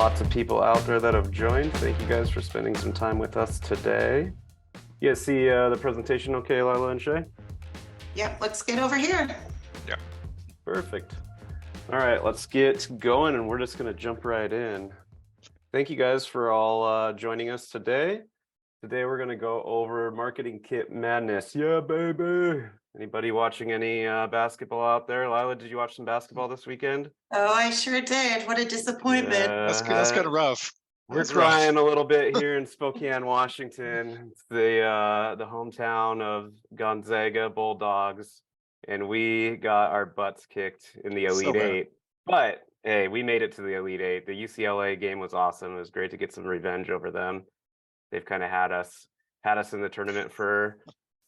lots of people out there that have joined. Thank you guys for spending some time with us today. You guys see the presentation okay, Lila and Shay? Yep, looks good over here. Yeah. Perfect. All right, let's get going, and we're just going to jump right in. Thank you guys for all joining us today. Today we're going to go over Marketing Kit Madness. Yeah, baby. Anybody watching any basketball out there? Lila, did you watch some basketball this weekend? Oh, I sure did. What a disappointment. That's kind of rough. We're crying a little bit here in Spokane, Washington. It's the hometown of Gonzaga Bulldogs, and we got our butts kicked in the Elite Eight. But hey, we made it to the Elite Eight. The UCLA game was awesome. It was great to get some revenge over them. They've kind of had us in the tournament for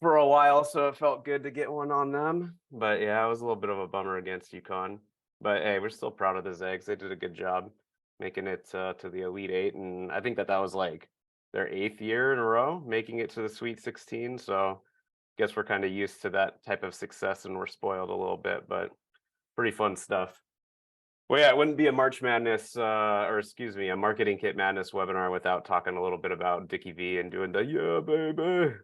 a while, so it felt good to get one on them. But yeah, it was a little bit of a bummer against UConn. But hey, we're still proud of the Zags. They did a good job making it to the Elite Eight, and I think that was like their 8th year in a row making it to the Sweet 16. So I guess we're kind of used to that type of success, and we're spoiled a little bit, but pretty fun stuff. Well, yeah, it wouldn't be a March Madness, a Marketing Kit Madness webinar without talking a little bit about Dickie V and doing the yeah, baby.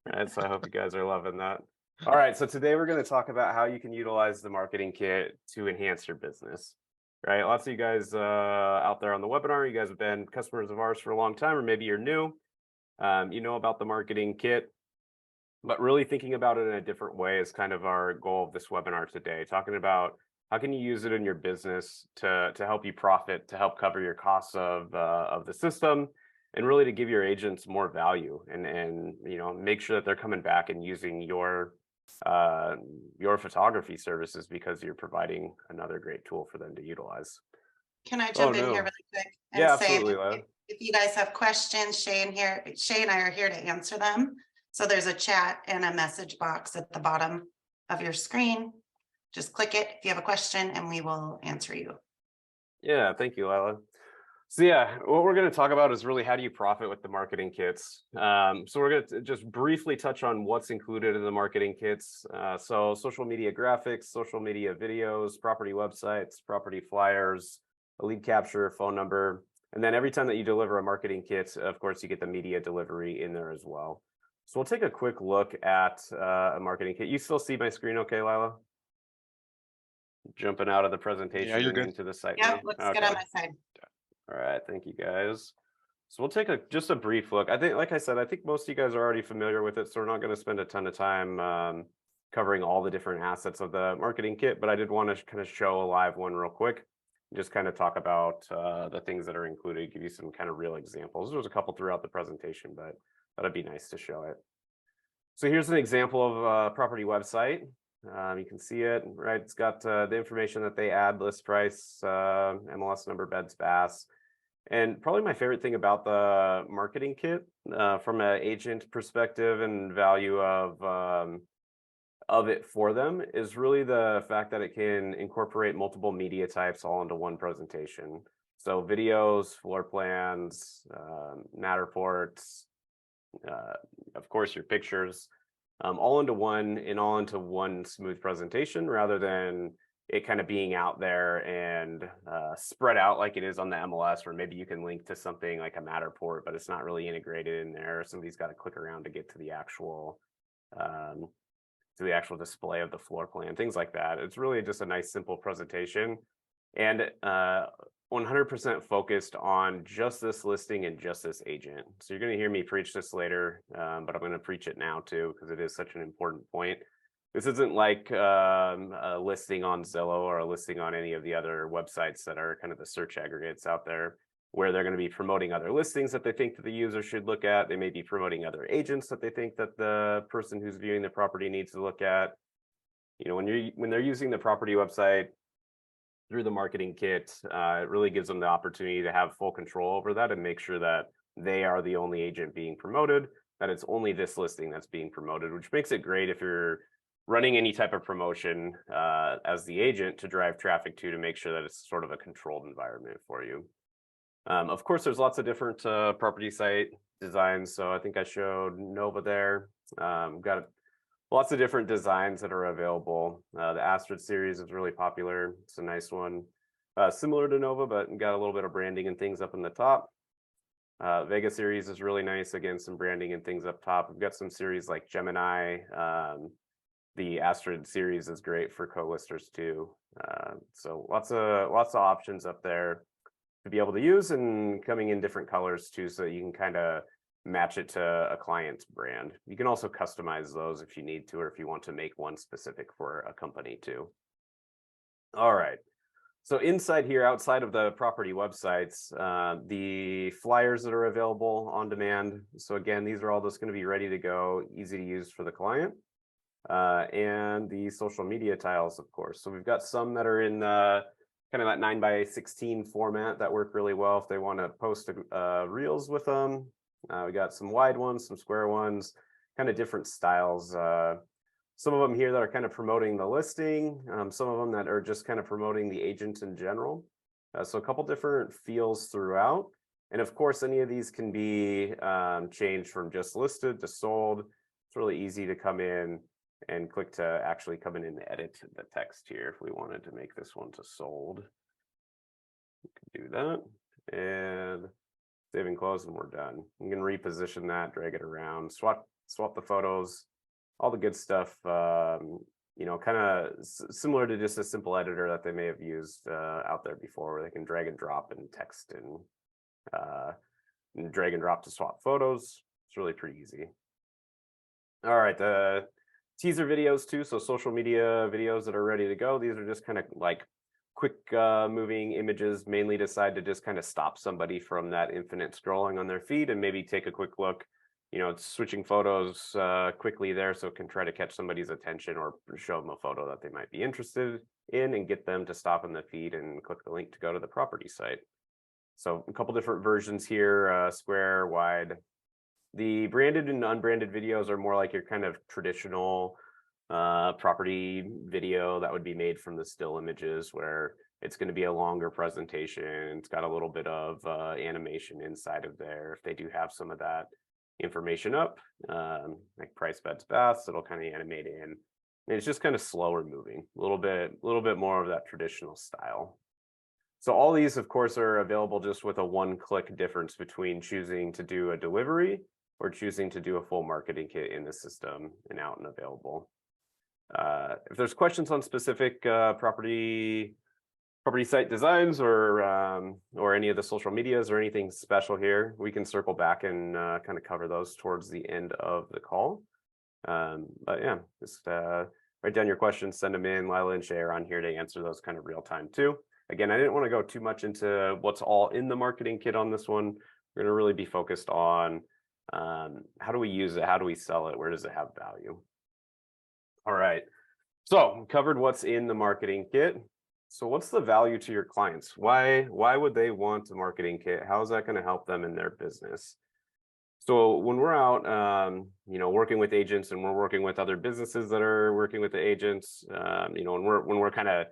Right, so I hope you guys are loving that. All right, so today we're going to talk about how you can utilize the marketing kit to enhance your business. Right, lots of you guys out there on the webinar, you guys have been customers of ours for a long time, or maybe you're new. You know about the marketing kit, but really thinking about it in a different way is kind of our goal of this webinar today. Talking about how can you use it in your business to help you profit, to help cover your costs of the system, and really to give your agents more value and make sure that they're coming back and using your photography services because you're providing another great tool for them to utilize. Can I jump in here really quick and say absolutely, if you guys have questions, Shay and I are here to answer them. So there's a chat and a message box at the bottom of your screen. Just click it if you have a question and we will answer you. Yeah, thank you, Lila. So yeah, what we're going to talk about is really how do you profit with the marketing kits. So we're going to just briefly touch on what's included in the marketing kits. So social media graphics, social media videos, property websites, property flyers, a lead capture, phone number. And then every time that you deliver a marketing kit, of course, you get the media delivery in there as well. So we'll take a quick look at a marketing kit. You still see my screen okay, Lila? Jumping out of the presentation and into the site. Yeah, looks good on my side. All right, thank you guys. So we'll take just a brief look. I think, like I said, I think most of you guys are already familiar with it, so we're not going to spend a ton of time covering all the different assets of the marketing kit, but I did want to kind of show a live one real quick, just kind of talk about the things that are included, give you some kind of real examples. There's a couple throughout the presentation, but that'd be nice to show it. So here's an example of a property website. You can see it, right? It's got the information that they add, list price, MLS number, beds, baths. And probably my favorite thing about the marketing kit from an agent perspective and value of it for them is really the fact that it can incorporate multiple media types all into one presentation. So videos, floor plans, Matterports, of course, your pictures, all into one smooth presentation rather than it kind of being out there and spread out like it is on the MLS, where maybe you can link to something like a Matterport, but it's not really integrated in there. Somebody's got to click around to get to the actual display of the floor plan, things like that. It's really just a nice, simple presentation, and 100% focused on just this listing and just this agent. So you're going to hear me preach this later, but I'm going to preach it now too, because it is such an important point. This isn't like a listing on Zillow or a listing on any of the other websites that are kind of the search aggregates out there, where they're going to be promoting other listings that they think that the user should look at. They may be promoting other agents that they think that the person who's viewing the property needs to look at. You know, when they're using the property website through the marketing kit, it really gives them the opportunity to have full control over that and make sure that they are the only agent being promoted, that it's only this listing that's being promoted, which makes it great if you're running any type of promotion as the agent to drive traffic to make sure that it's sort of a controlled environment for you. Of course, there's lots of different property site designs. So I think I showed Nova there. Got lots of different designs that are available. The Astrid series is really popular. It's a nice one. Similar to Nova, but got a little bit of branding and things up in the top. Vega series is really nice. Again, some branding and things up top. We've got some series like Gemini. The Astrid series is great for co-listers too. So lots of options up there to be able to use, and coming in different colors too, so you can kind of match it to a client's brand. You can also customize those if you need to, or if you want to make one specific for a company too. All right. So inside here, outside of the property websites, the flyers that are available on demand. So again, these are all just going to be ready to go, easy to use for the client. And the social media tiles, of course. So we've got some that are in kind of that 9:16 format that work really well if they want to post reels with them. We got some wide ones, some square ones, kind of different styles. Some of them here that are kind of promoting the listing, some of them that are just kind of promoting the agent in general. So a couple different feels throughout. And of course, any of these can be changed from just listed to sold. It's really easy to come in and click to actually come in and edit the text here if we wanted to make this one to sold. We can do that and save and close, and we're done. You can reposition that, drag it around, swap the photos, all the good stuff. You know, kind of similar to just a simple editor that they may have used out there before, where they can drag and drop and text and drag and drop to swap photos. It's really pretty easy. All right, the teaser videos too. So social media videos that are ready to go. These are just kind of like quick moving images, mainly decide to just kind of stop somebody from that infinite scrolling on their feed and maybe take a quick look. You know, it's switching photos quickly there, so it can try to catch somebody's attention or show them a photo that they might be interested in and get them to stop in the feed and click the link to go to the property site. So a couple different versions here, square, wide. The branded and unbranded videos are more like your kind of traditional property video that would be made from the still images, where it's going to be a longer presentation. It's got a little bit of animation inside of there if they do have some of that information up, like price, beds, baths. It'll kind of animate in, and it's just kind of slower moving, a little bit more of that traditional style. So all these, of course, are available just with a one-click difference between choosing to do a delivery or choosing to do a full marketing kit in the system and out and available. If there's questions on specific property site designs or any of the social medias or anything special here, we can circle back and kind of cover those towards the end of the call. But yeah, just write down your questions, send them in. Lila and Shay are on here to answer those kind of real time too. Again, I didn't want to go too much into what's all in the marketing kit on this one. We're going to really be focused on how do we use it? How do we sell it? Where does it have value? All right. So covered what's in the marketing kit. So what's the value to your clients? Why would they want a marketing kit? How is that going to help them in their business? So when we're out, you know, working with agents, and we're working with other businesses that are working with the agents, you know, when we're kind of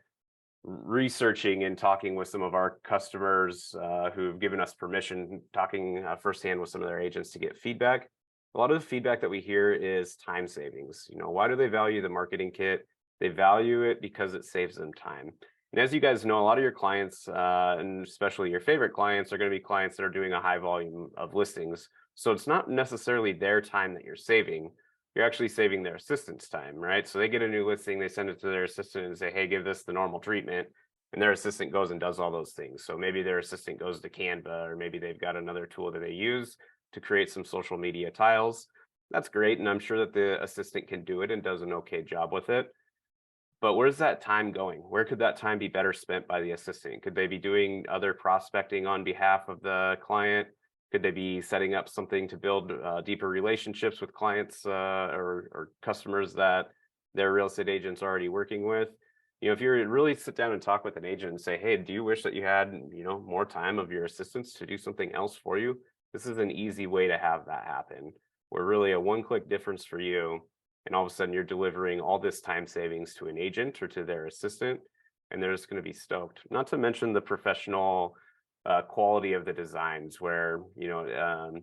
researching and talking with some of our customers who've given us permission, talking firsthand with some of their agents to get feedback. A lot of the feedback that we hear is time savings. You know, why do they value the marketing kit? They value it because it saves them time. And as you guys know, a lot of your clients, and especially your favorite clients, are going to be clients that are doing a high volume of listings. So it's not necessarily their time that you're saving. You're actually saving their assistant's time, right? So they get a new listing, they send it to their assistant and say, hey, give this the normal treatment. And their assistant goes and does all those things. So maybe their assistant goes to Canva, or maybe they've got another tool that they use to create some social media tiles. That's great. And I'm sure that the assistant can do it and does an okay job with it. But where's that time going? Where could that time be better spent by the assistant? Could they be doing other prospecting on behalf of the client? Could they be setting up something to build deeper relationships with clients or customers that their real estate agent's already working with? You know, if you really sit down and talk with an agent and say, hey, do you wish that you had, you know, more time of your assistants to do something else for you? This is an easy way to have that happen, where really a one-click difference for you, and all of a sudden you're delivering all this time savings to an agent or to their assistant, and they're just going to be stoked. Not to mention the professional quality of the designs, where an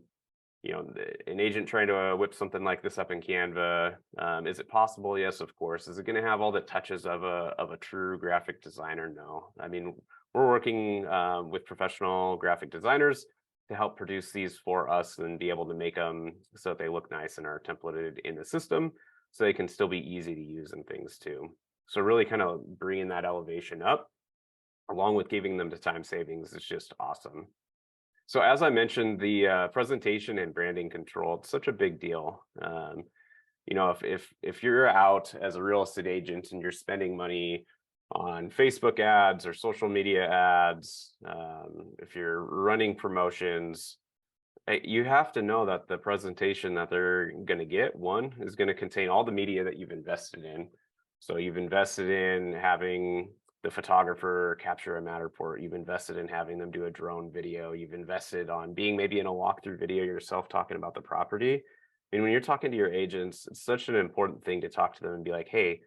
agent trying to whip something like this up in Canva, is it possible? Yes, of course. Is it going to have all the touches of a true graphic designer? No. I mean, we're working with professional graphic designers to help produce these for us and be able to make them so that they look nice and are templated in the system so they can still be easy to use and things too. So really kind of bringing that elevation up along with giving them the time savings is just awesome. So as I mentioned, the presentation and branding control, it's such a big deal. If you're out as a real estate agent and you're spending money on Facebook ads or social media ads, if you're running promotions, you have to know that the presentation that they're going to get, one, is going to contain all the media that you've invested in. So you've invested in having the photographer capture a Matterport. You've invested in having them do a drone video. You've invested on being maybe in a walkthrough video yourself talking about the property. And when you're talking to your agents, it's such an important thing to talk to them and be like, hey,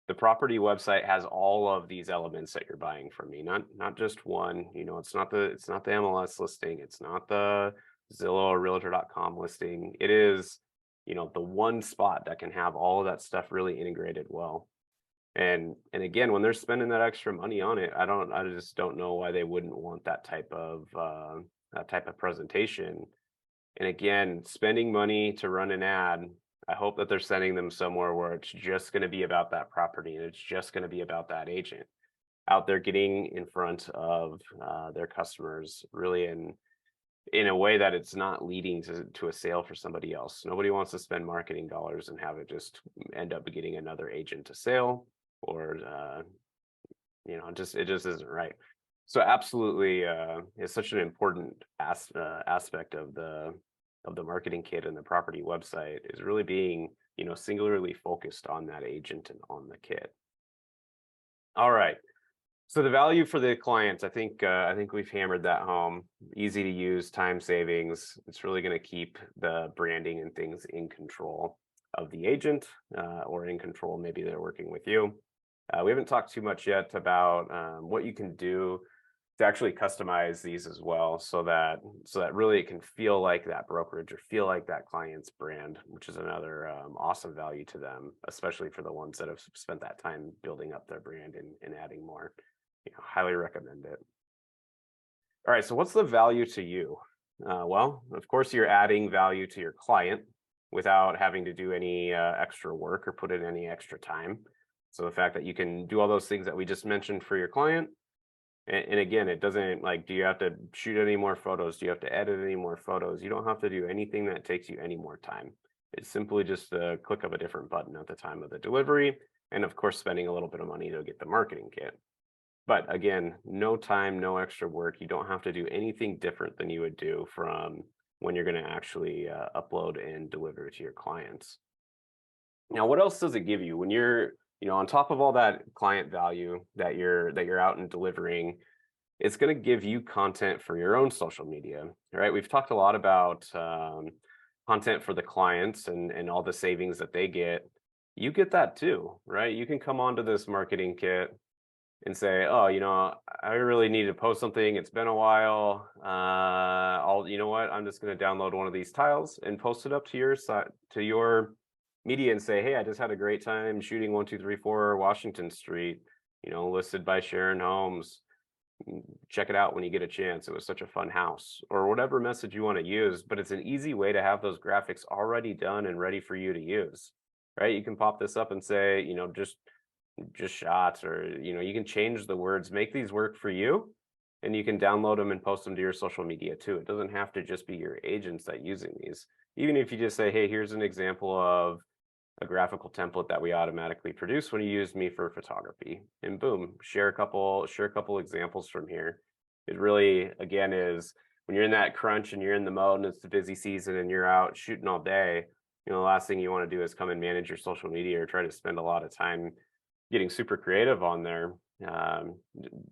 the property website has all of these elements that you're buying from me, not just one. It's not the MLS listing, it's not the Zillow or realtor.com listing. It is, the one spot that can have all of that stuff really integrated well. And again, when they're spending that extra money on it, I just don't know why they wouldn't want that type of presentation. And again, spending money to run an ad, I hope that they're sending them somewhere where it's just going to be about that property and it's just going to be about that agent out there getting in front of their customers really in a way that it's not leading to a sale for somebody else. Nobody wants to spend marketing dollars and have it just end up getting another agent to sale or it just isn't right. So absolutely, it's such an important aspect of the marketing kit and the property website is really being singularly focused on that agent and on the kit. All right. So the value for the clients, I think we've hammered that home. Easy to use, time savings. It's really going to keep the branding and things in control of the agent, or in control. Maybe they're working with you. We haven't talked too much yet about what you can do to actually customize these as well, so that really it can feel like that brokerage or feel like that client's brand, which is another awesome value to them, especially for the ones that have spent that time building up their brand and adding more. Highly recommend it. All right, so what's the value to you? Well, of course, you're adding value to your client without having to do any extra work or put in any extra time. So the fact that you can do all those things that we just mentioned for your client, and again, it doesn't do you have to shoot any more photos? Do you have to edit any more photos? You don't have to do anything that takes you any more time. It's simply just a click of a different button at the time of the delivery, and of course, spending a little bit of money to get the marketing kit. But again, no time, no extra work. You don't have to do anything different than you would do from when you're going to actually upload and deliver to your clients. Now, what else does it give you when you're, on top of all that client value that you're out and delivering? It's going to give you content for your own social media, right? We've talked a lot about content for the clients and all the savings that they get. You get that too, right? You can come onto this marketing kit and say, oh, I really need to post something. It's been a while. I'm just going to download one of these tiles and post it up to your site, to your media, and say, hey, I just had a great time shooting 1234 Washington Street, listed by Sharon Homes. Check it out when you get a chance. It was such a fun house, or whatever message you want to use. But it's an easy way to have those graphics already done and ready for you to use, right? You can pop this up and say, just shots, or you can change the words, make these work for you, and you can download them and post them to your social media too. It doesn't have to just be your agents that using these. Even if you just say, hey, here's an example of a graphical template that we automatically produce when you use me for photography, and boom, share a couple examples from here. It really, again, is when you're in that crunch and you're in the mode and it's the busy season and you're out shooting all day, the last thing you want to do is come and manage your social media or try to spend a lot of time getting super creative on there.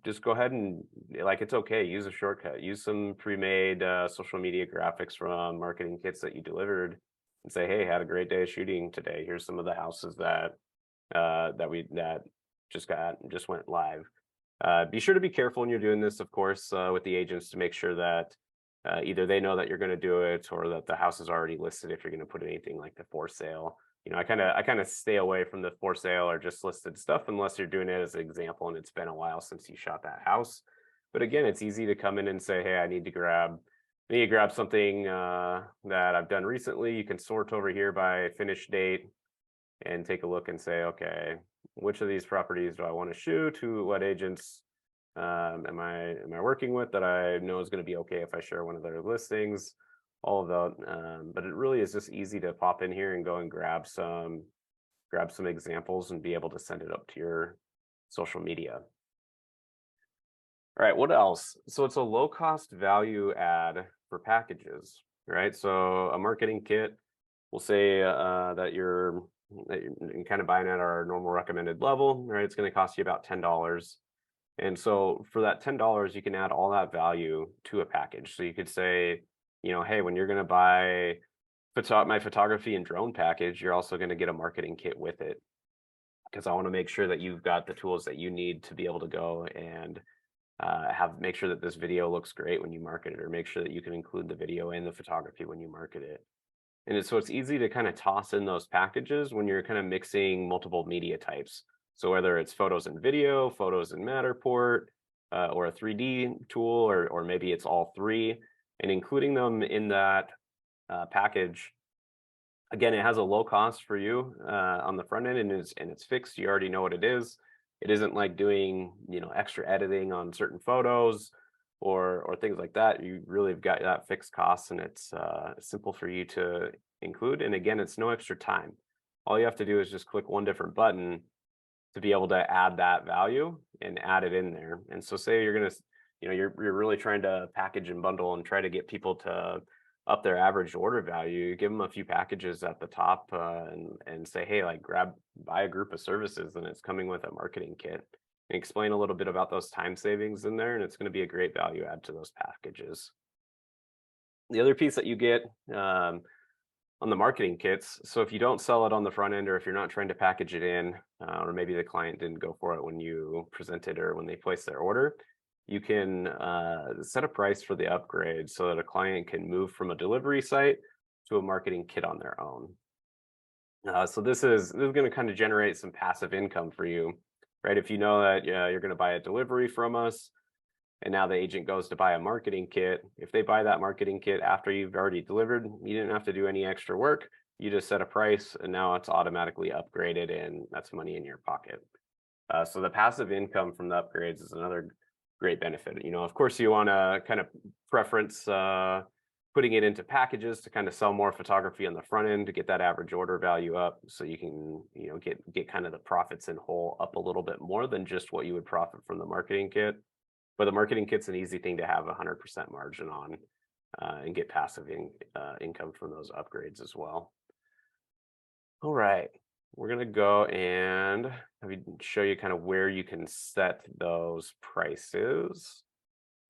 Just go ahead and it's okay. Use a shortcut. Use some pre-made social media graphics from marketing kits that you delivered, and say, hey, had a great day of shooting today. Here's some of the houses that just went live. Be sure to be careful when you're doing this, of course, with the agents, to make sure that either they know that you're going to do it or that the house is already listed if you're going to put anything like the for sale. I kind of stay away from the for sale or just listed stuff unless you're doing it as an example and it's been a while since you shot that house. But again, it's easy to come in and say, hey, I need to grab something that I've done recently. You can sort over here by finish date and take a look and say, okay, which of these properties do I want to shoot? What agents am I working with that I know is going to be okay if I share one of their listings? All of that, but it really is just easy to pop in here and go and grab some examples and be able to send it up to your social media. All right, what else? So it's a low cost value add for packages, right? So a marketing kit, we'll say that you're kind of buying at our normal recommended level, right? It's going to cost you about $10. And so for that $10, you can add all that value to a package. So you could say, hey, when you're going to buy my photography and drone package, you're also going to get a marketing kit with it, because I want to make sure that you've got the tools that you need to be able to go and make sure that this video looks great when you market it, or make sure that you can include the video and the photography when you market it. And so it's easy to kind of toss in those packages when you're kind of mixing multiple media types. So whether it's photos and video, photos and Matterport, or a 3D tool, or maybe it's all three, and including them in that package. Again, it has a low cost for you on the front end, and it's fixed. You already know what it is. It isn't like doing extra editing on certain photos or things like that. You really have got that fixed cost, and it's simple for you to include. And again, it's no extra time. All you have to do is just click one different button to be able to add that value and add it in there. And so say you're gonna, you're really trying to package and bundle and try to get people to up their average order value. Give them a few packages at the top and say, hey, like buy a group of services, and it's coming with a marketing kit. And explain a little bit about those time savings in there, and it's going to be a great value add to those packages. The other piece that you get on the marketing kits, so if you don't sell it on the front end, or if you're not trying to package it in, or maybe the client didn't go for it when you presented or when they placed their order, you can set a price for the upgrade so that a client can move from a delivery site to a marketing kit on their own. So this is going to kind of generate some passive income for you, right? If you know that you're going to buy a delivery from us, and now the agent goes to buy a marketing kit. If they buy that marketing kit after you've already delivered, you didn't have to do any extra work. You just set a price, and now it's automatically upgraded, and that's money in your pocket. So the passive income from the upgrades is another great benefit. Of course, you want to kind of preference putting it into packages to kind of sell more photography on the front end to get that average order value up, so you can get kind of the profits in whole up a little bit more than just what you would profit from the marketing kit. But the marketing kit's an easy thing to have 100% margin on and get passive income from those upgrades as well. All right, we're going to go and show you kind of where you can set those prices.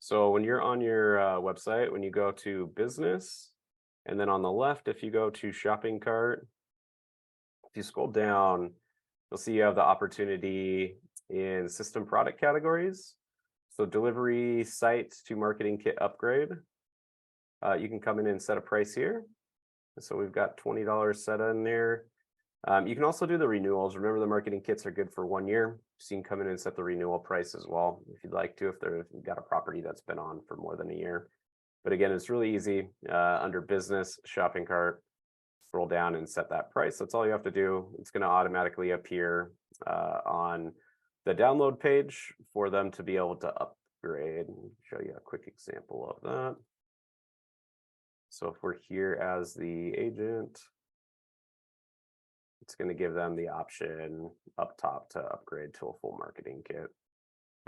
So when you're on your website, when you go to business, and then on the left, if you go to shopping cart, if you scroll down, you'll see you have the opportunity in system product categories. So delivery sites to marketing kit upgrade. You can come in and set a price here. So we've got $20 set in there. You can also do the renewals. Remember, the marketing kits are good for 1 year. So you can come in and set the renewal price as well if you'd like to, if you've got a property that's been on for more than a year. But again, it's really easy. Under business, shopping cart, scroll down and set that price. That's all you have to do. It's going to automatically appear on the download page for them to be able to upgrade. Show you a quick example of that. So if we're here as the agent, it's going to give them the option up top to upgrade to a full marketing kit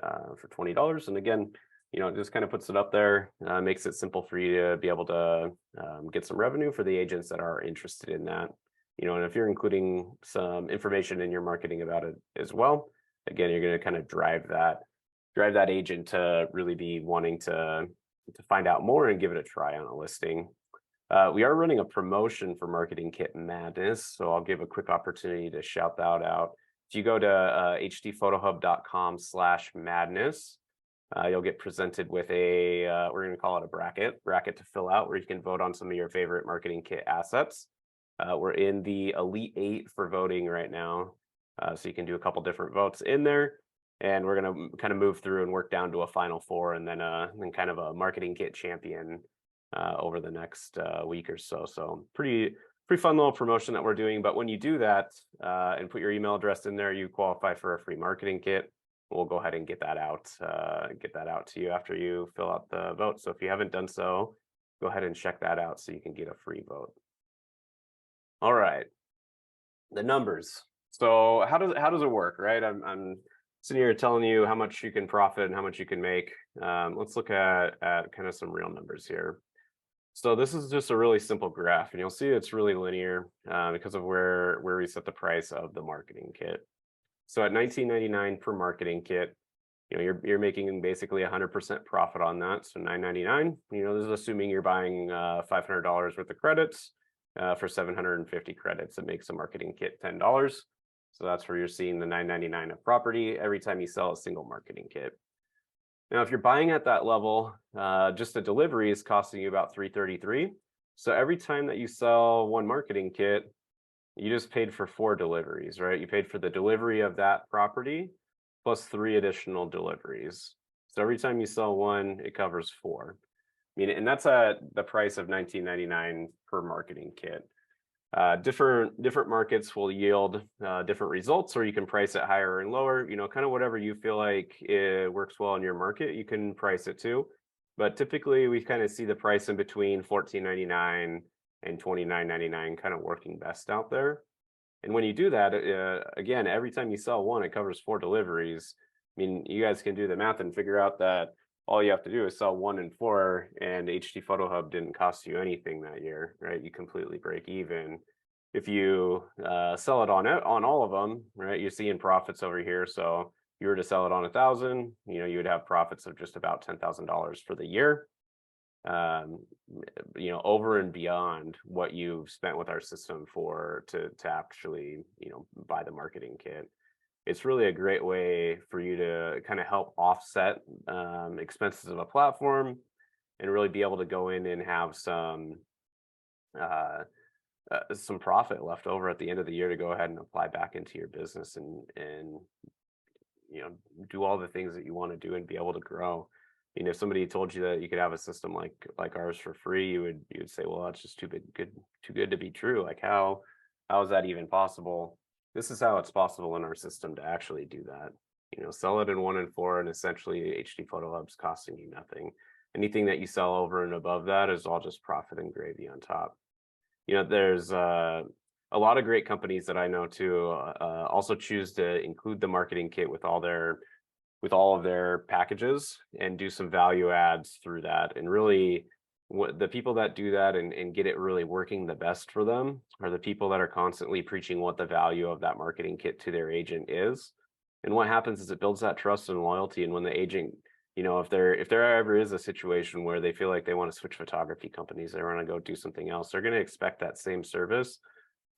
for $20. And again, it just kind of puts it up there, makes it simple for you to be able to get some revenue for the agents that are interested in that. And if you're including some information in your marketing about it as well, again, you're going to kind of drive that agent to really be wanting to find out more and give it a try on a listing. We are running a promotion for Marketing Kit Madness, so I'll give a quick opportunity to shout that out. If you go to hdphotohub.com/madness, you'll get presented with we're going to call it a bracket to fill out, where you can vote on some of your favorite marketing kit assets. We're in the Elite 8 for voting right now. So you can do a couple different votes in there. and we're going to kind of move through and work down to a final 4, and then kind of a marketing kit champion over the next week or so. So pretty fun little promotion that we're doing. But when you do that and put your email address in there, you qualify for a free marketing kit. We'll go ahead and get that out to you after you fill out the vote. So if you haven't done so, go ahead and check that out so you can get a free vote. All right, the numbers. So how does it work, right? I'm sitting here telling you how much you can profit and how much you can make. Let's look at kind of some real numbers here. So this is just a really simple graph, and you'll see it's really linear because of where we set the price of the marketing kit. So at $19.99 per marketing kit, you're making basically 100% profit on that. So $9.99. This is assuming you're buying $500 worth of credits for 750 credits. It makes a marketing kit $10. So that's where you're seeing the $9.99 of property every time you sell a single marketing kit. Now, if you're buying at that level, just the delivery is costing you about $3.33. So every time that you sell one marketing kit, you just paid for 4 deliveries, right? You paid for the delivery of that property plus 3 additional deliveries. So every time you sell one, it covers 4. And that's at the price of $19.99 per marketing kit. Different markets will yield different results, or you can price it higher and lower. Kind of whatever you feel like it works well in your market, you can price it to. But typically, we kind of see the price in between $14.99 and $29.99 kind of working best out there. And when you do that, again, every time you sell one, it covers 4 deliveries. You guys can do the math and figure out that all you have to do is sell 1 and 4, and HDPhotoHub didn't cost you anything that year, right? You completely break even. If you sell it on all of them, right, you're seeing profits over here. So if you were to sell it on 1,000, you would have profits of just about $10,000 for the year. Over and beyond what you've spent with our system to actually buy the marketing kit. It's really a great way for you to kind of help offset expenses of a platform and really be able to go in and have some profit left over at the end of the year to go ahead and apply back into your business and do all the things that you want to do and be able to grow. If somebody told you that you could have a system like ours for free, you would say, well, that's just too good to be true. Like how is that even possible? This is how it's possible in our system to actually do that. Sell it in 1 and 4, and essentially HDPhotoHub's costing you nothing. Anything that you sell over and above that is all just profit and gravy on top. There's a lot of great companies that I know too also choose to include the marketing kit with all of their packages and do some value adds through that. And really, the people that do that and get it really working the best for them are the people that are constantly preaching what the value of that marketing kit to their agent is. And what happens is it builds that trust and loyalty. And when the agent, if there ever is a situation where they feel like they want to switch photography companies, they want to go do something else, they're going to expect that same service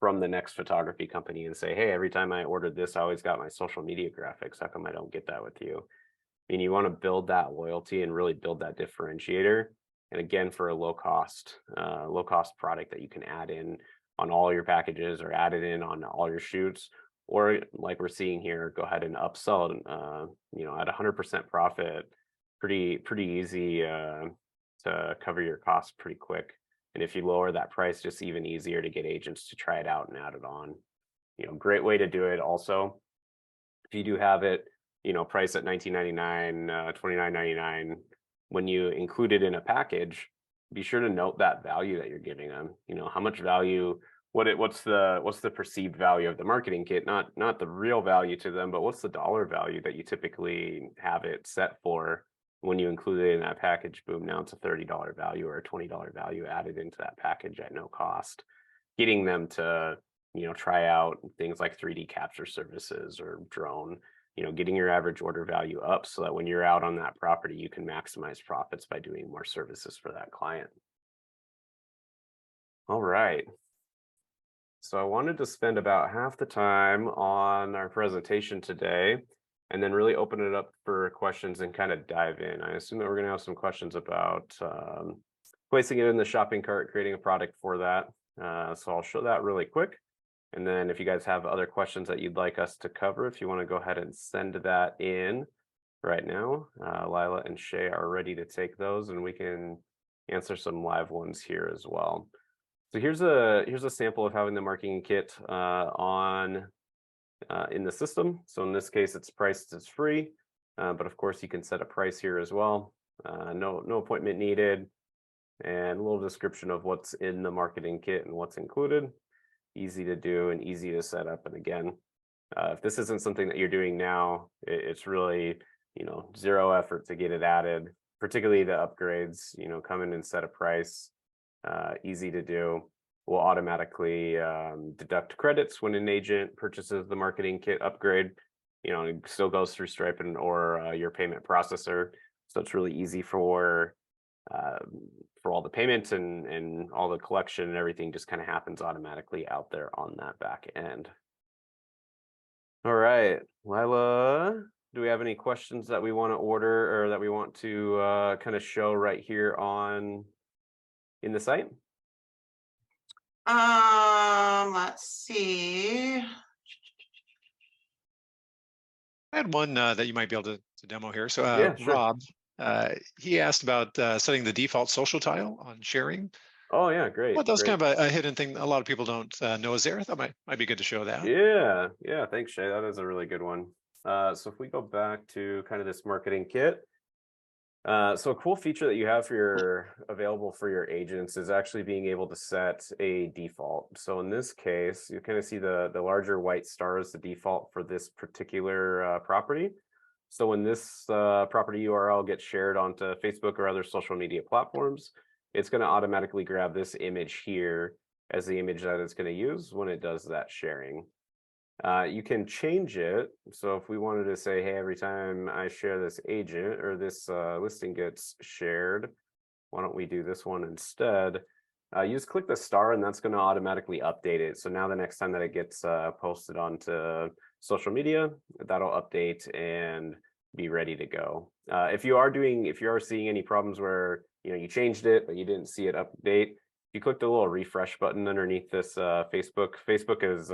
from the next photography company and say, hey, every time I ordered this, I always got my social media graphics. How come I don't get that with you? You want to build that loyalty and really build that differentiator. And again, for a low cost product that you can add in on all your packages or add it in on all your shoots, or like we're seeing here, go ahead and upsell at 100% profit, pretty easy to cover your costs pretty quick. And if you lower that price, just even easier to get agents to try it out and add it on. Great way to do it also. If you do have it, priced at $19.99, $29.99, when you include it in a package, be sure to note that value that you're giving them. How much value, what's the perceived value of the marketing kit, not the real value to them, but what's the dollar value that you typically have it set for when you include it in that package. Boom, now it's a $30 value or a $20 value added into that package at no cost, getting them to try out things like 3D capture services or drone, getting your average order value up so that when you're out on that property, you can maximize profits by doing more services for that client. All right. So I wanted to spend about half the time on our presentation today and then really open it up for questions and kind of dive in. I assume that we're going to have some questions about placing it in the shopping cart, creating a product for that. So I'll show that really quick. And then if you guys have other questions that you'd like us to cover, if you want to go ahead and send that in right now, Lila and Shay are ready to take those, and we can answer some live ones here as well. So here's a sample of having the marketing kit on in the system. So in this case, it's priced as free, but of course you can set a price here as well. No appointment needed, and a little description of what's in the marketing kit and what's included. Easy to do and easy to set up. And again, if this isn't something that you're doing now, it's really, zero effort to get it added, particularly the upgrades. Come in and set a price. Easy to do. We'll automatically deduct credits when an agent purchases the marketing kit upgrade. It still goes through Stripe or your payment processor. So it's really easy for all the payments and all the collection and everything just kind of happens automatically out there on that back end. All right, Lila, do we have any questions that we want to order or that we want to kind of show right here in the site? Let's see. I had one that you might be able to demo here. So Yeah, sure. Rob, he asked about setting the default social tile on sharing. Oh yeah, great. Well, that was great. kind of a hidden thing a lot of people don't know is there. I thought might be good to show that. Yeah, thanks, Shay. That is a really good one. So if we go back to kind of this marketing kit, so a cool feature that you have available for your agents is actually being able to set a default. So in this case, you kind of see the larger white star is the default for this particular property. So when this property URL gets shared onto Facebook or other social media platforms, it's going to automatically grab this image here as the image that it's going to use when it does that sharing. You can change it. So if we wanted to say, hey, every time I share this agent or this listing gets shared, why don't we do this one instead? You just click the star and that's going to automatically update it. So now the next time that it gets posted onto social media, that'll update and be ready to go. If you are seeing any problems where you changed it but you didn't see it update, you click the little refresh button underneath this Facebook is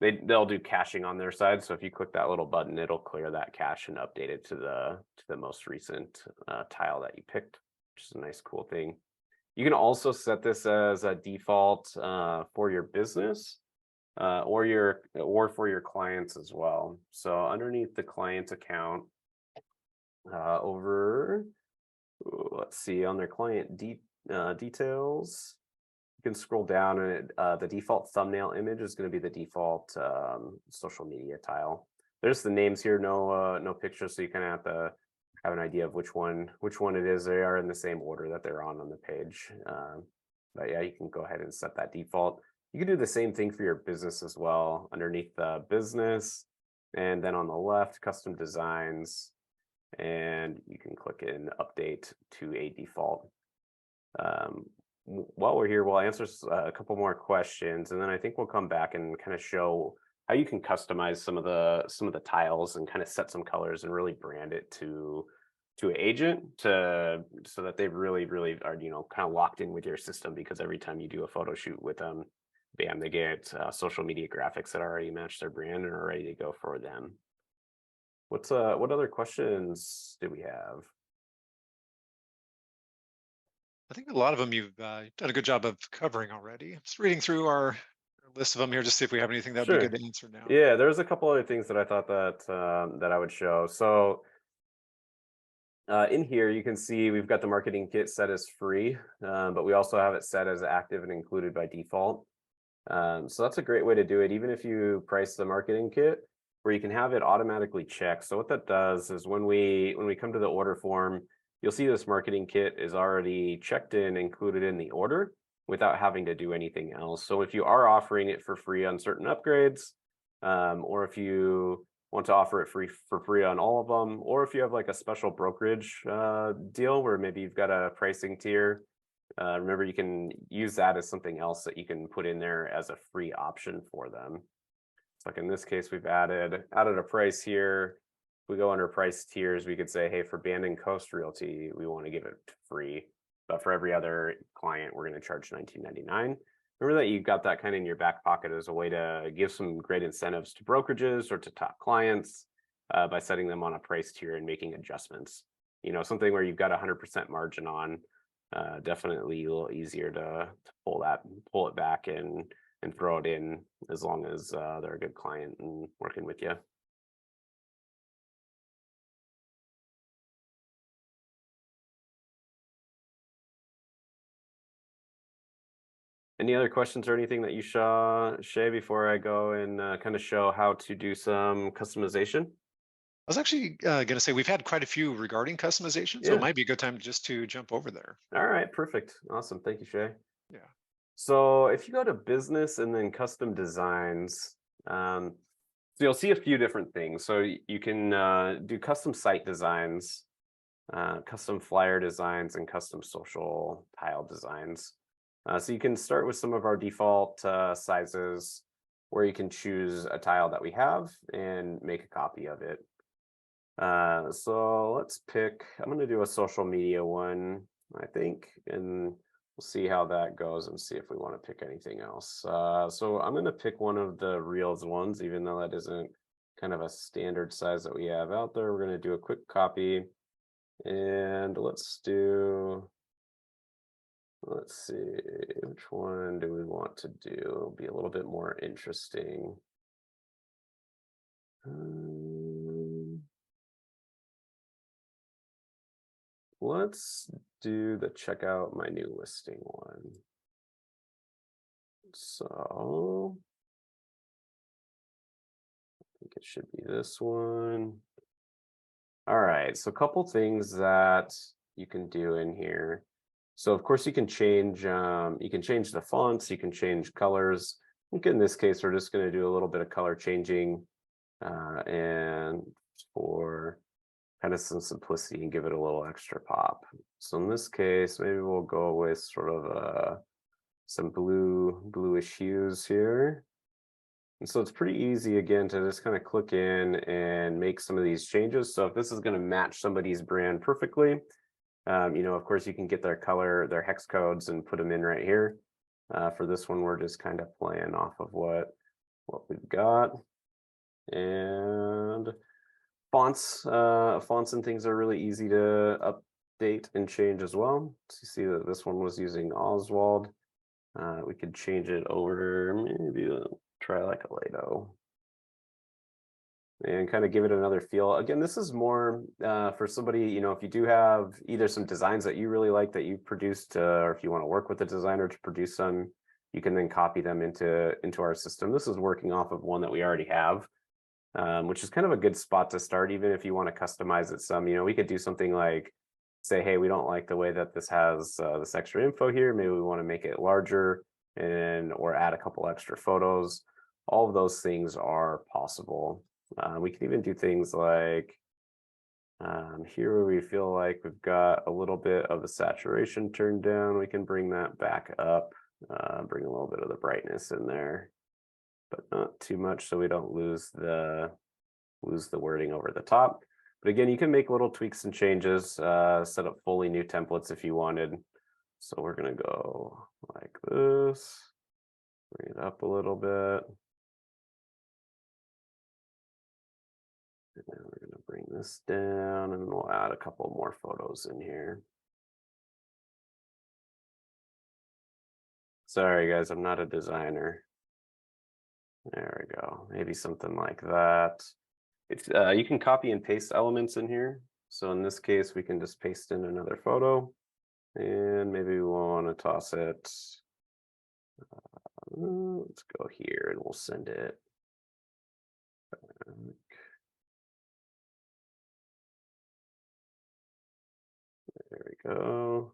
they'll do caching on their side. So if you click that little button, it'll clear that cache and update it to the most recent tile that you picked, which is a nice, cool thing. You can also set this as a default for your business or for your clients as well. So underneath the client account, let's see, on their client details, you can scroll down and the default thumbnail image is going to be the default social media tile. There's the names here, no pictures, so you kind of have to have an idea of which one it is. They are in the same order that they're on the page. But yeah, you can go ahead and set that default. You can do the same thing for your business as well. Underneath the business, and then on the left, custom designs, and you can click in update to a default. While we're here, we'll answer a couple more questions, and then I think we'll come back and kind of show how you can customize some of the tiles and kind of set some colors and really brand it to an agent so that they really are kind of locked in with your system, because every time you do a photo shoot with them, bam, they get social media graphics that already match their brand and are ready to go for them. What other questions do we have? I think a lot of them you've done a good job of covering already. Just reading through our list of them here, just see if we have anything that would be good to answer now. Yeah, there's a couple other things that I thought that I would show. So in here, you can see we've got the marketing kit set as free, but we also have it set as active and included by default. So that's a great way to do it, even if you price the marketing kit, where you can have it automatically checked. So what that does is when we come to the order form, you'll see this marketing kit is already checked in, included in the order without having to do anything else. So if you are offering it for free on certain upgrades, or if you want to offer it for free on all of them, or if you have like a special brokerage deal where maybe you've got a pricing tier, remember you can use that as something else that you can put in there as a free option for them. So like in this case, we've added a price here. If we go under price tiers, we could say, hey, for Bandon Coast Realty, we want to give it free, but for every other client, we're going to charge $19.99. remember that you've got that kind of in your back pocket as a way to give some great incentives to brokerages or to top clients by setting them on a price tier and making adjustments. Something where you've got 100% margin on, definitely a little easier to pull it back and throw it in as long as they're a good client and working with you. Any other questions or anything that you saw, Shay, before I go and kind of show how to do some customization? I was actually going to say we've had quite a few regarding customization, so Yeah. it might be a good time just to jump over there. All right, perfect. Awesome. Thank you, Shay. Yeah. So if you go to business and then custom designs, so you'll see a few different things. So you can do custom site designs, custom flyer designs, and custom social tile designs. So you can start with some of our default sizes where you can choose a tile that we have and make a copy of it. So let's pick, I'm going to do a social media one, I think, and we'll see how that goes and see if we want to pick anything else. So I'm going to pick one of the Reels ones, even though that isn't kind of a standard size that we have out there. We're going to do a quick copy and let's see, which one do we want to do? It'll be a little bit more interesting. Let's do the check out my new listing one. So I think it should be this one. All right, so a couple things that you can do in here. So of course you can change the fonts, you can change colors. I think in this case we're just going to do a little bit of color changing and for kind of some simplicity and give it a little extra pop. So in this case, maybe we'll go with sort of some bluish hues here. And so it's pretty easy again to just kind of click in and make some of these changes. So if this is going to match somebody's brand perfectly, of course you can get their color, their hex codes and put them in right here. For this one, we're just kind of playing off of what we've got. And fonts and things are really easy to update and change as well. So you see that this one was using Oswald. We could change it over, maybe try like a Lato and kind of give it another feel. Again, this is more for somebody, if you do have either some designs that you really like that you produced, or if you want to work with a designer to produce some, you can then copy them into our system. This is working off of one that we already have. Which is kind of a good spot to start, even if you want to customize it some. We could do something like say, hey, we don't like the way that this has this extra info here. Maybe we want to make it larger or add a couple extra photos. All of those things are possible. We can even do things like here where we feel like we've got a little bit of the saturation turned down. We can bring that back up, bring a little bit of the brightness in there, but not too much so we don't lose the wording over the top. But again, you can make little tweaks and changes, set up fully new templates if you wanted. So we're going to go like this, bring it up a little bit. And then we're going to bring this down and we'll add a couple more photos in here. Sorry guys, I'm not a designer. There we go. Maybe something like that. You can copy and paste elements in here. So in this case, we can just paste in another photo and maybe we want to toss it. Let's go here and we'll send it back. There we go.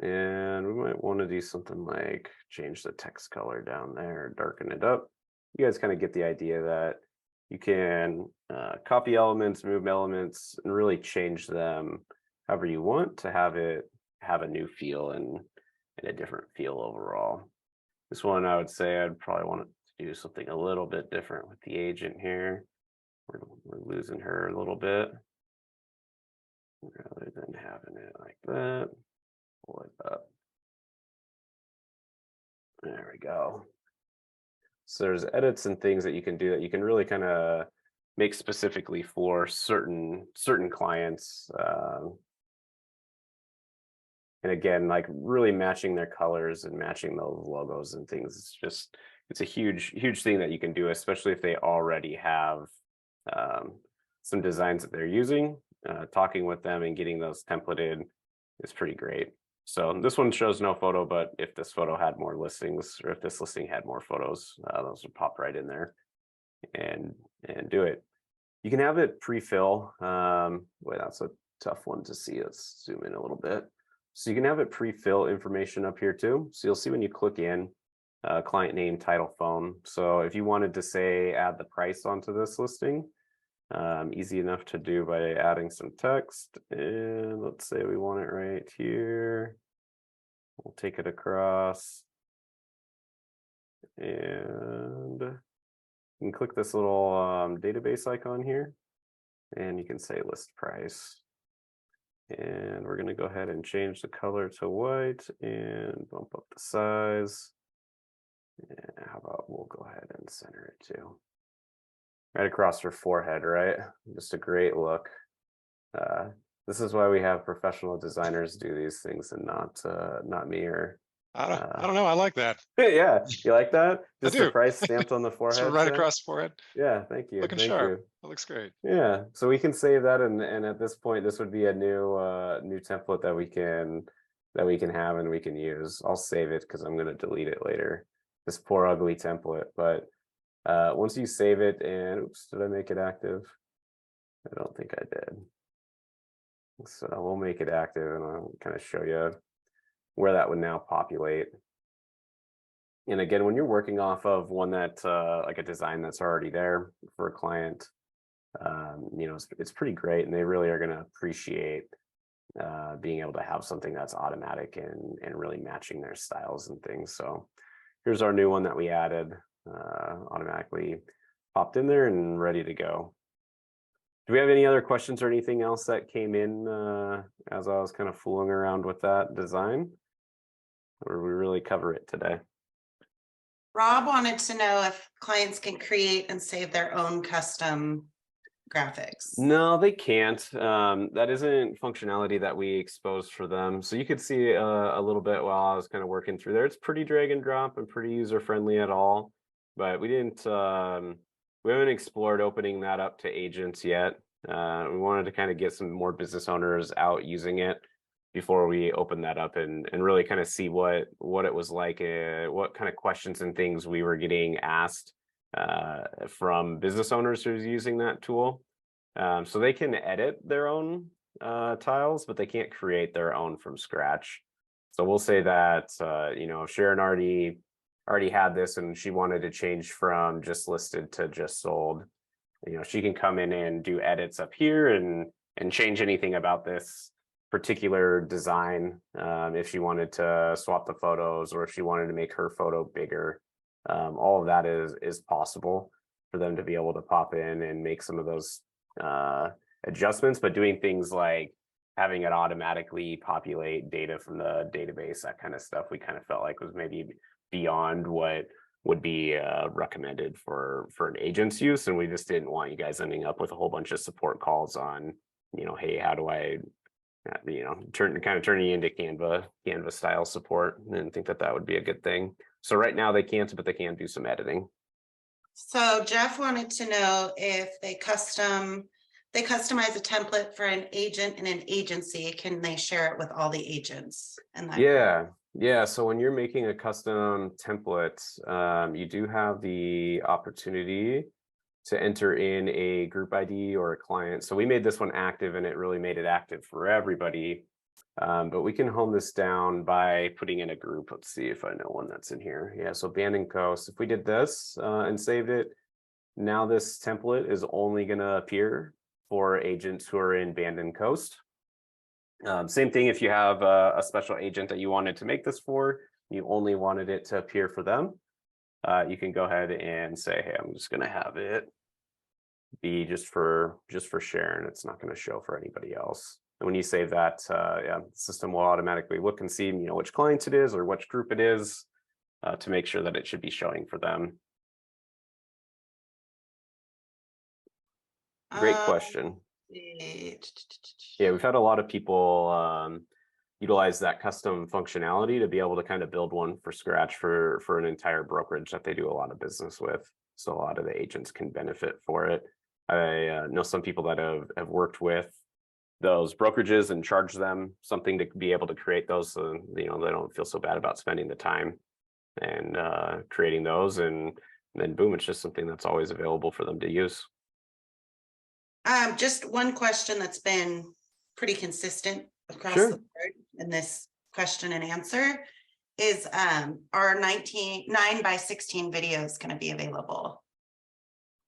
And we might want to do something like change the text color down there, darken it up. You guys kind of get the idea that you can copy elements, move elements, and really change them however you want to have it have a new feel and a different feel overall. This one, I would say I'd probably want to do something a little bit different with the agent here. We're losing her a little bit rather than having it like that. Pull it up. There we go. So there's edits and things that you can do that you can really kind of make specifically for certain clients. And again, like really matching their colors and matching those logos and things. It's a huge thing that you can do, especially if they already have some designs that they're using. Talking with them and getting those templated is pretty great. So this one shows no photo, but if this photo had more listings, or if this listing had more photos, those would pop right in there and do it. You can have it pre-fill. Wait, that's a tough one to see. Let's zoom in a little bit. So you can have it pre-fill information up here too. So you'll see when you click in, client name, title, phone. So if you wanted to say add the price onto this listing, easy enough to do by adding some text. And let's say we want it right here. We'll take it across. And you can click this little database icon here. And you can say list price. And we're going to go ahead and change the color to white and bump up the size. And how about we'll go ahead and center it too. Right across her forehead, right? Just a great look. This is why we have professional designers do these things and not me or. I don't know. I like that. Yeah, you like that? I Just do. the price stamped on the It's forehead. right Sam? across the forehead. Yeah, thank you. Looking Thank sharp. you. That looks great. Yeah, so we can save that, and at this point, this would be a new template that we can have and we can use. I'll save it because I'm going to delete it later. This poor ugly template, but once you save it, and oops, did I make it active? I don't think I did. So we'll make it active, and I'll kind of show you where that would now populate. And again, when you're working off of one that like a design that's already there for a client, you know, it's pretty great, and they really are going to appreciate being able to have something that's automatic and really matching their styles and things. So here's our new one that we added, automatically popped in there and ready to go. Do we have any other questions or anything else that came in as I was kind of fooling around with that design? Or did we really cover it today? Rob wanted to know if clients can create and save their own custom graphics. No, they can't. That isn't functionality that we exposed for them. So you could see a little bit while I was kind of working through there. It's pretty drag and drop and pretty user friendly at all. But we didn't. We haven't explored opening that up to agents yet. We wanted to kind of get some more business owners out using it before we open that up and really kind of see what it was like, what kind of questions and things we were getting asked from business owners who's using that tool. So they can edit their own tiles, but they can't create their own from scratch. So we'll say that you know, if Sharon already had this and she wanted to change from just listed to just sold, you know, she can come in and do edits up here and change anything about this particular design. If she wanted to swap the photos, or if she wanted to make her photo bigger, all of that is possible for them to be able to pop in and make some of those adjustments. But doing things like having it automatically populate data from the database, that kind of stuff, we kind of felt like was maybe beyond what would be recommended for an agent's use. And we just didn't want you guys ending up with a whole bunch of support calls on, you know, hey, how do I, you know, turning into Canva style support, and think that would be a good thing. So right now they can't, but they can do some editing. So Jeff wanted to know if they customize a template for an agent in an agency, can they share it with all the agents? And that yeah. So when you're making a custom template, you do have the opportunity to enter in a group ID or a client. So we made this one active, and it really made it active for everybody. But we can hone this down by putting in a group. Let's see if I know one that's in here. Yeah, so Bandon Coast. If we did this and saved it, now this template is only going to appear for agents who are in Bandon Coast. Same thing if you have a special agent that you wanted to make this for, you only wanted it to appear for them. You can go ahead and say, hey, I'm just going to have it be just for Sharon. It's not going to show for anybody else. And when you save that, yeah, the system will automatically look and see, you know, which client it is or which group it is. to make sure that it should be showing for them. Great question. Yeah, we've had a lot of people utilize that custom functionality to be able to kind of build one for scratch for an entire brokerage that they do a lot of business with. So a lot of the agents can benefit for it. I know some people that have worked with those brokerages and charge them something to be able to create those, so they don't feel so bad about spending the time and creating those, and then boom, it's just something that's always available for them to use. Just one question that's been pretty consistent across Sure. the board in this question and answer is our 9x16 videos going to be available?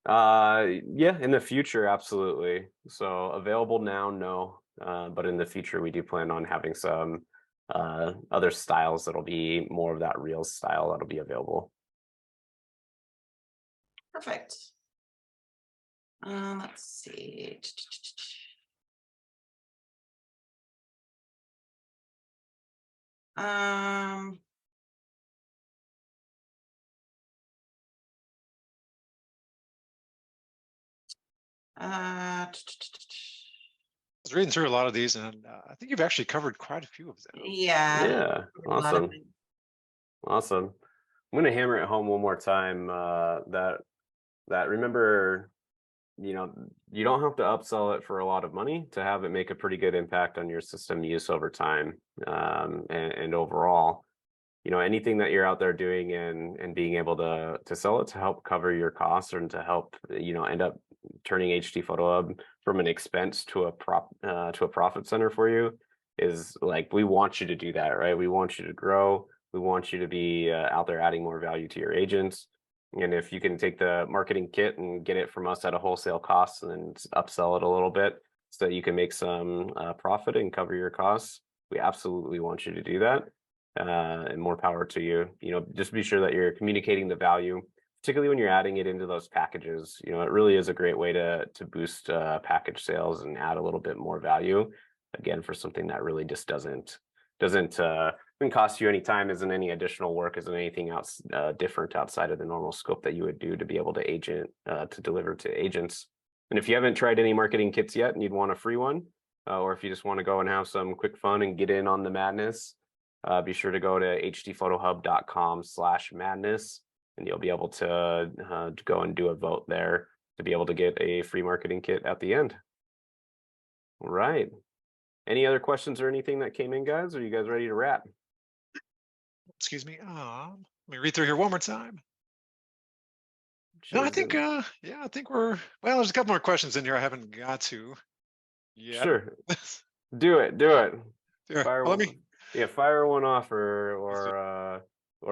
Yeah, in the future, absolutely. So available now, no. But in the future, we do plan on having some other styles that'll be more of that real style that'll be available. Perfect. Let's see. I was reading through a lot of these, and I think you've actually covered quite a few of them. Yeah. Yeah, A lot of awesome. it. Awesome. I'm gonna hammer it home one more time. That remember, you don't have to upsell it for a lot of money to have it make a pretty good impact on your system use over time, and overall. Anything that you're out there doing and being able to sell it to help cover your costs, or to help end up turning HDPhotoHub from an expense to a profit center for you, is like, we want you to do that, right? We want you to grow. We want you to be out there adding more value to your agents. And if you can take the marketing kit and get it from us at a wholesale cost and then upsell it a little bit so that you can make some profit and cover your costs, we absolutely want you to do that. And more power to you. Just be sure that you're communicating the value, particularly when you're adding it into those packages. It really is a great way to boost package sales and add a little bit more value, again, for something that really just doesn't cost you any time, isn't any additional work, isn't anything else different outside of the normal scope that you would do to be able to deliver to agents. And if you haven't tried any marketing kits yet and you'd want a free one, or if you just want to go and have some quick fun and get in on the madness, be sure to go to hdphotohub.com/madness, and you'll be able to go and do a vote there to be able to get a free marketing kit at the end. All right. Any other questions or anything that came in, guys? Are you guys ready to wrap? Excuse me. Let me read through here one more time. No, I think yeah, I think well, there's a couple more questions in here I haven't got to yet. Sure. Do it. Yeah, Fire well, one. Yeah, fire one off, or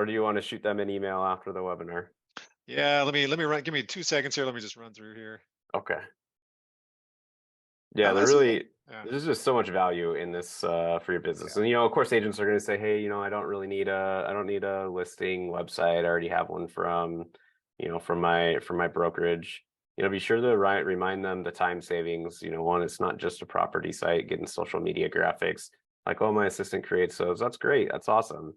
do you want to shoot them an email after the webinar? Yeah, let me run. Give me 2 seconds here. Let me just run through here. Okay. Yeah, there's just so much value in this for your business. And of course, agents are going to say, hey, I don't need a listing website. I already have one from my brokerage. Be sure to remind them the time savings. One, it's not just a property site, getting social media graphics. Like, oh, my assistant creates those. That's great. That's awesome.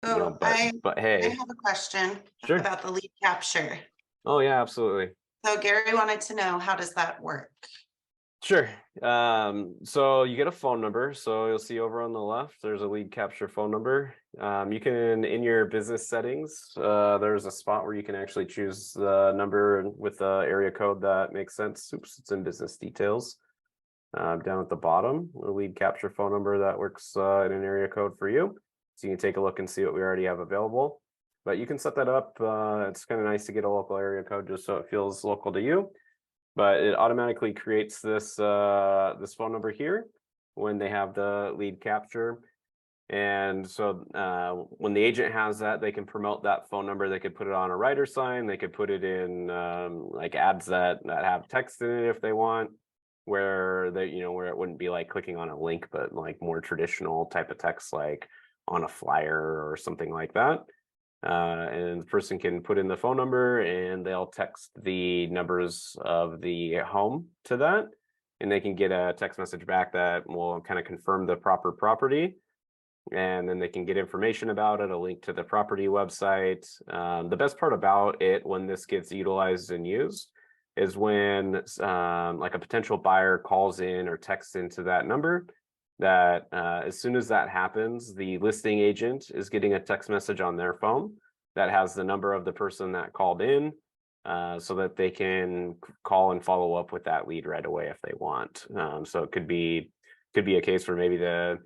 So but hey, I have a question Sure. about the lead capture. Oh yeah, absolutely. So Gary wanted to know, how does that work? Sure. So you get a phone number. So you'll see over on the left, there's a lead capture phone number. You can, in your business settings, there's a spot where you can actually choose the number with the area code that makes sense. Oops, it's in business details. Down at the bottom, a lead capture phone number that works in an area code for you. So you can take a look and see what we already have available. But you can set that up. It's kind of nice to get a local area code just so it feels local to you. But it automatically creates this this phone number here when they have the lead capture. And so when the agent has that, they can promote that phone number. They could put it on a writer sign. They could put it in like ads that have text in it if they want, where where it wouldn't be like clicking on a link, but like more traditional type of text, like on a flyer or something like that. And the person can put in the phone number and they'll text the numbers of the home to that, and they can get a text message back that will kind of confirm the proper property. and then they can get information about it, a link to the property website. The best part about it when this gets utilized and used is when like a potential buyer calls in or texts into that number, that as soon as that happens, the listing agent is getting a text message on their phone that has the number of the person that called in, so that they can call and follow up with that lead right away if they want. So it could be a case where maybe the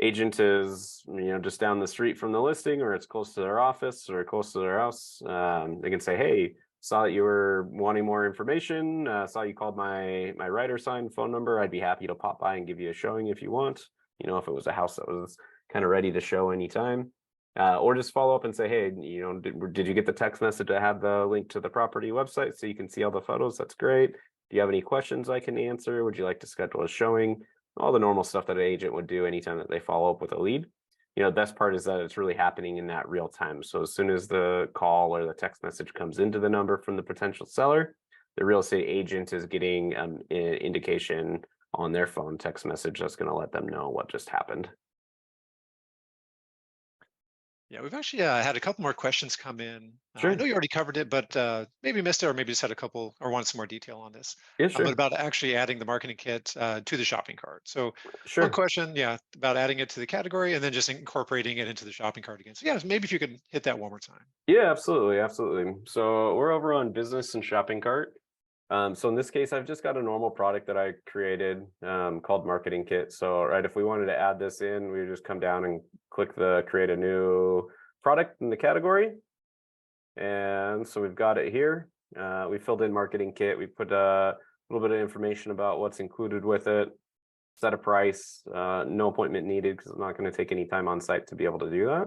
agent is just down the street from the listing, or it's close to their office or close to their house. They can say, hey, saw that you were wanting more information, saw you called my writer sign phone number. I'd be happy to pop by and give you a showing if you want, if it was a house that was kind of ready to show anytime. Or just follow up and say, hey, did you get the text message? I have the link to the property website so you can see all the photos. That's great. Do you have any questions I can answer? Would you like to schedule a showing? All the normal stuff that an agent would do anytime that they follow up with a lead. The best part is that it's really happening in that real time. So as soon as the call or the text message comes into the number from the potential seller, the real estate agent is getting an indication on their phone text message that's going to let them know what just happened. Yeah, we've actually had a couple more questions come in. I Sure. know you already covered it, but maybe missed it, or maybe just had a couple, or wanted some more detail on this. Yeah, But sure. about actually adding the marketing kit to the shopping cart. So one Sure. question, yeah, about adding it to the category and then just incorporating it into the shopping cart again. So yeah, maybe if you could hit that one more time. Yeah, absolutely, absolutely. So we're over on business and shopping cart. So in this case, I've just got a normal product that I created called Marketing Kit. So right, if we wanted to add this in, we would just come down and click the create a new product in the category. And so we've got it here. We filled in Marketing Kit. We put a little bit of information about what's included with it, set a price, no appointment needed because it's not going to take any time on site to be able to do that.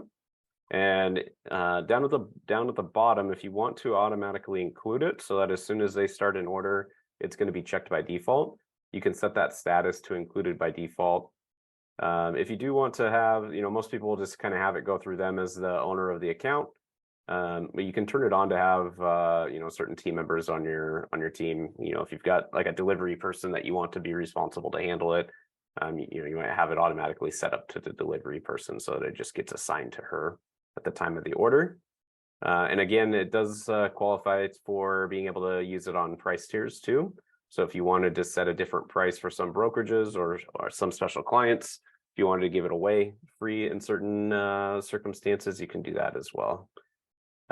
And down at the bottom, if you want to automatically include it so that as soon as they start an order, it's going to be checked by default, you can set that status to included by default. If you do want to have, most people will just kind of have it go through them as the owner of the account. But you can turn it on to have certain team members on your team. If you've got like a delivery person that you want to be responsible to handle it, you might have it automatically set up to the delivery person so that it just gets assigned to her at the time of the order. And again, it does qualify for being able to use it on price tiers too. So if you wanted to set a different price for some brokerages or some special clients, if you wanted to give it away free in certain circumstances, you can do that as well.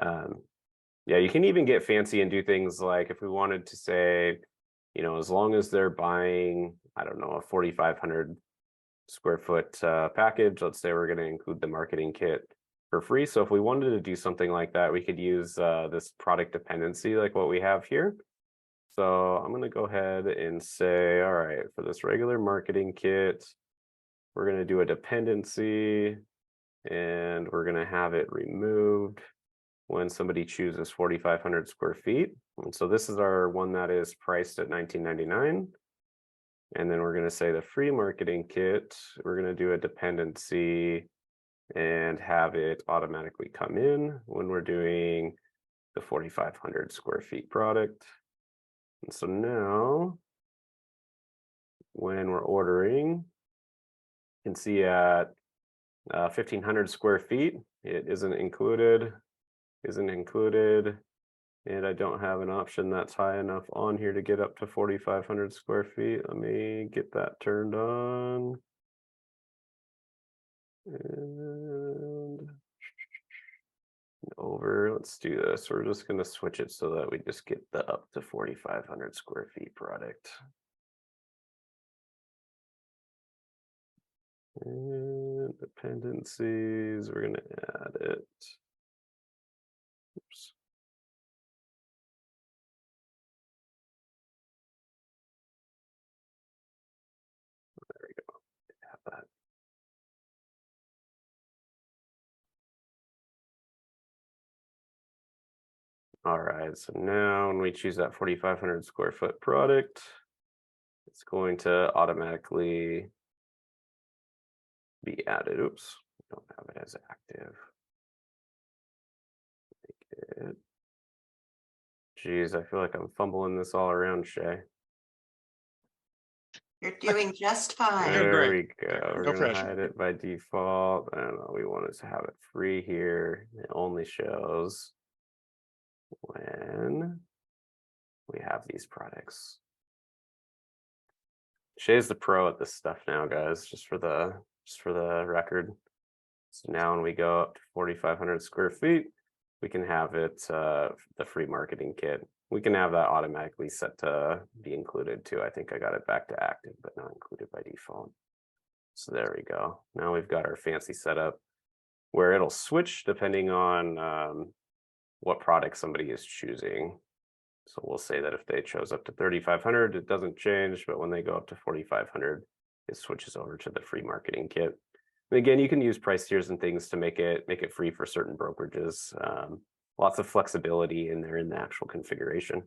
Yeah, you can even get fancy and do things like if we wanted to say, as long as they're buying, I don't know, a 4,500 square foot package, let's say we're going to include the marketing kit for free. So if we wanted to do something like that, we could use this product dependency like what we have here. So I'm going to go ahead and say, all right, for this regular marketing kit, we're going to do a dependency and we're going to have it removed when somebody chooses 4,500 square feet. And so this is our one that is priced at $19.99. And then we're going to say the free marketing kit, we're going to do a dependency and have it automatically come in when we're doing the 4,500 square feet product. And so now when we're ordering, you can see at 1,500 square feet, it isn't included, and I don't have an option that's high enough on here to get up to 4,500 square feet. Let me get that turned on. And over, let's do this. We're just going to switch it so that we just get the up to 4,500 square feet product. And dependencies, we're going to add it. Oops. There we go. Have that. All right, so now when we choose that 4,500 square foot product, it's going to automatically be added. Oops, don't have it as active. Make it. Geez, I feel like I'm fumbling this all around, Shay. You're doing just fine. Doing There great. we go. We're No gonna pressure. hide it by default. I don't know. We want to have it free here. It only shows when we have these products. Shay's the pro at this stuff now, guys. Just for the record. So now when we go up to 4,500 square feet, we can have it the free marketing kit. We can have that automatically set to be included too. I think I got it back to active, but not included by default. So there we go. Now we've got our fancy setup where it'll switch depending on what product somebody is choosing. So we'll say that if they chose up to 3,500, it doesn't change, but when they go up to 4,500, it switches over to the free marketing kit. And again, you can use price tiers and things to make it free for certain brokerages. Lots of flexibility in there in the actual configuration.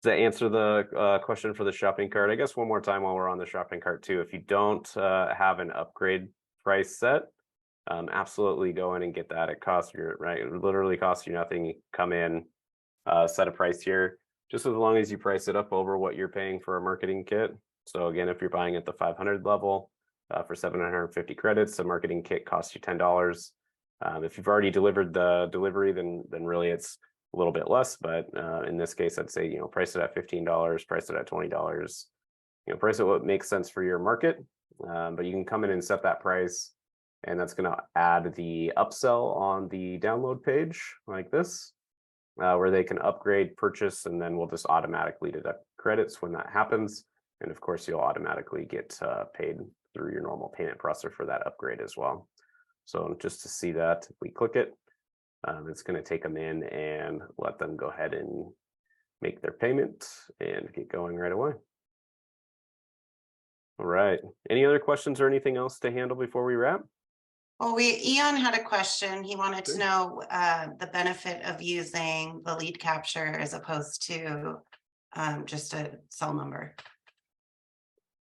Does that answer the question for the shopping cart? I guess one more time while we're on the shopping cart too. If you don't have an upgrade price set, absolutely go in and get that. It costs you, right? It literally costs you nothing. You come in, set a price here, just as long as you price it up over what you're paying for a marketing kit. So again, if you're buying at the 500 level for 750 credits, a marketing kit costs you $10. If you've already delivered the delivery, then really it's a little bit less. But in this case, I'd say, price it at $15, price it at $20. Price it what makes sense for your market. But you can come in and set that price, and that's going to add the upsell on the download page like this, where they can upgrade, purchase, and then we'll just automatically deduct credits when that happens. And of course, you'll automatically get paid through your normal payment processor for that upgrade as well. So just to see that, if we click it, it's going to take them in and let them go ahead and make their payment and get going right away. All right. Any other questions or anything else to handle before we wrap? Well, Ian had a question. He wanted to know the benefit of using the lead capture as opposed to just a cell number.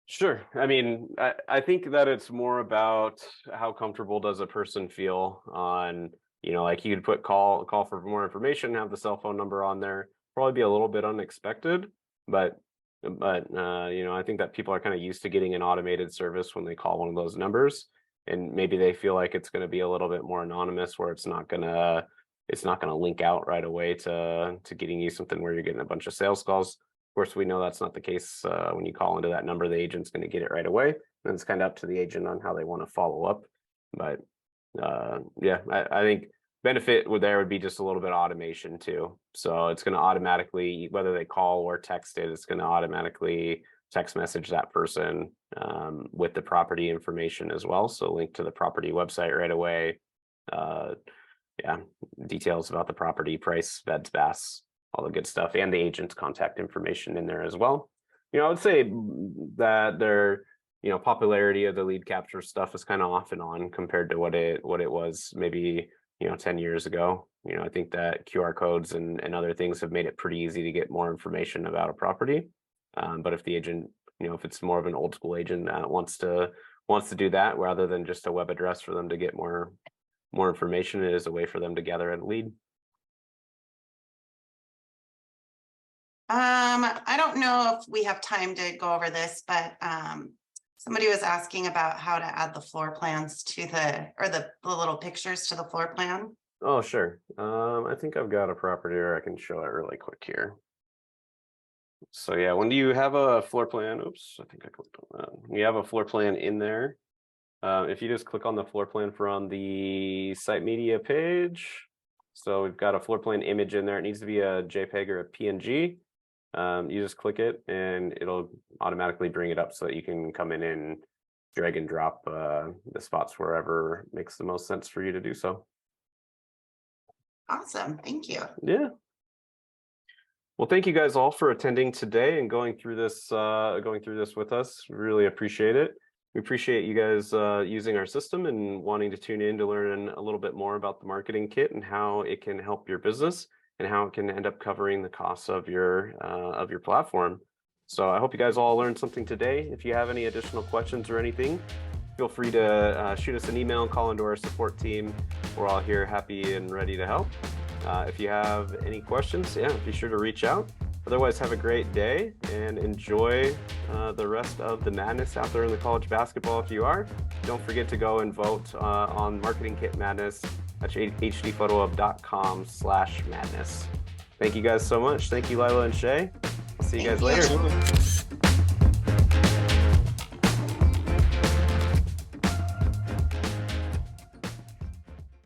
Sure. I mean, I think that it's more about how comfortable does a person feel on, like you could put call for more information, have the cell phone number on there, probably be a little bit unexpected, but I think that people are kind of used to getting an automated service when they call one of those numbers, and maybe they feel like it's going to be a little bit more anonymous, where it's not going to link out right away to getting you something where you're getting a bunch of sales calls. Of course, we know that's not the case. When you call into that number, the agent's going to get it right away. And it's kind of up to the agent on how they want to follow up. But yeah, I think benefit there would be just a little bit of automation too. So it's going to automatically, whether they call or text it, it's going to automatically text message that person with the property information as well. So link to the property website right away. Yeah, details about the property, price, beds, baths, all the good stuff, and the agent's contact information in there as well. I would say that their popularity of the lead capture stuff is kind of off and on compared to what it was maybe 10 years ago. I think that QR codes and other things have made it pretty easy to get more information about a property. But if the agent, if it's more of an old school agent that wants to do that rather than just a web address for them to get more information, it is a way for them to gather a lead. I don't know if we have time to go over this, but somebody was asking about how to add the floor plans to the little pictures to the floor plan. Oh, sure. I think I've got a property where I can show it really quick here. So yeah, when you have a floor plan, oops, I think I clicked on that. You have a floor plan in there. If you just click on the floor plan from the site media page, so we've got a floor plan image in there. It needs to be a JPEG or a PNG. You just click it and it'll automatically bring it up so that you can come in and drag and drop the spots wherever makes the most sense for you to do so. Awesome. Thank you. Yeah. Well, thank you guys all for attending today and going through this with us. Really appreciate it. We appreciate you guys using our system and wanting to tune in to learn a little bit more about the marketing kit and how it can help your business and how it can end up covering the costs of your platform. So I hope you guys all learned something today. If you have any additional questions or anything, feel free to shoot us an email and call into our support team. We're all here happy and ready to help. If you have any questions, yeah, be sure to reach out. Otherwise, have a great day and enjoy the rest of the madness out there in the college basketball if you are. Don't forget to go and vote on Marketing Kit Madness at hdphotohub.com/madness. Thank you guys so much. Thank you, Lila and Shay. I'll see you guys later. Absolutely.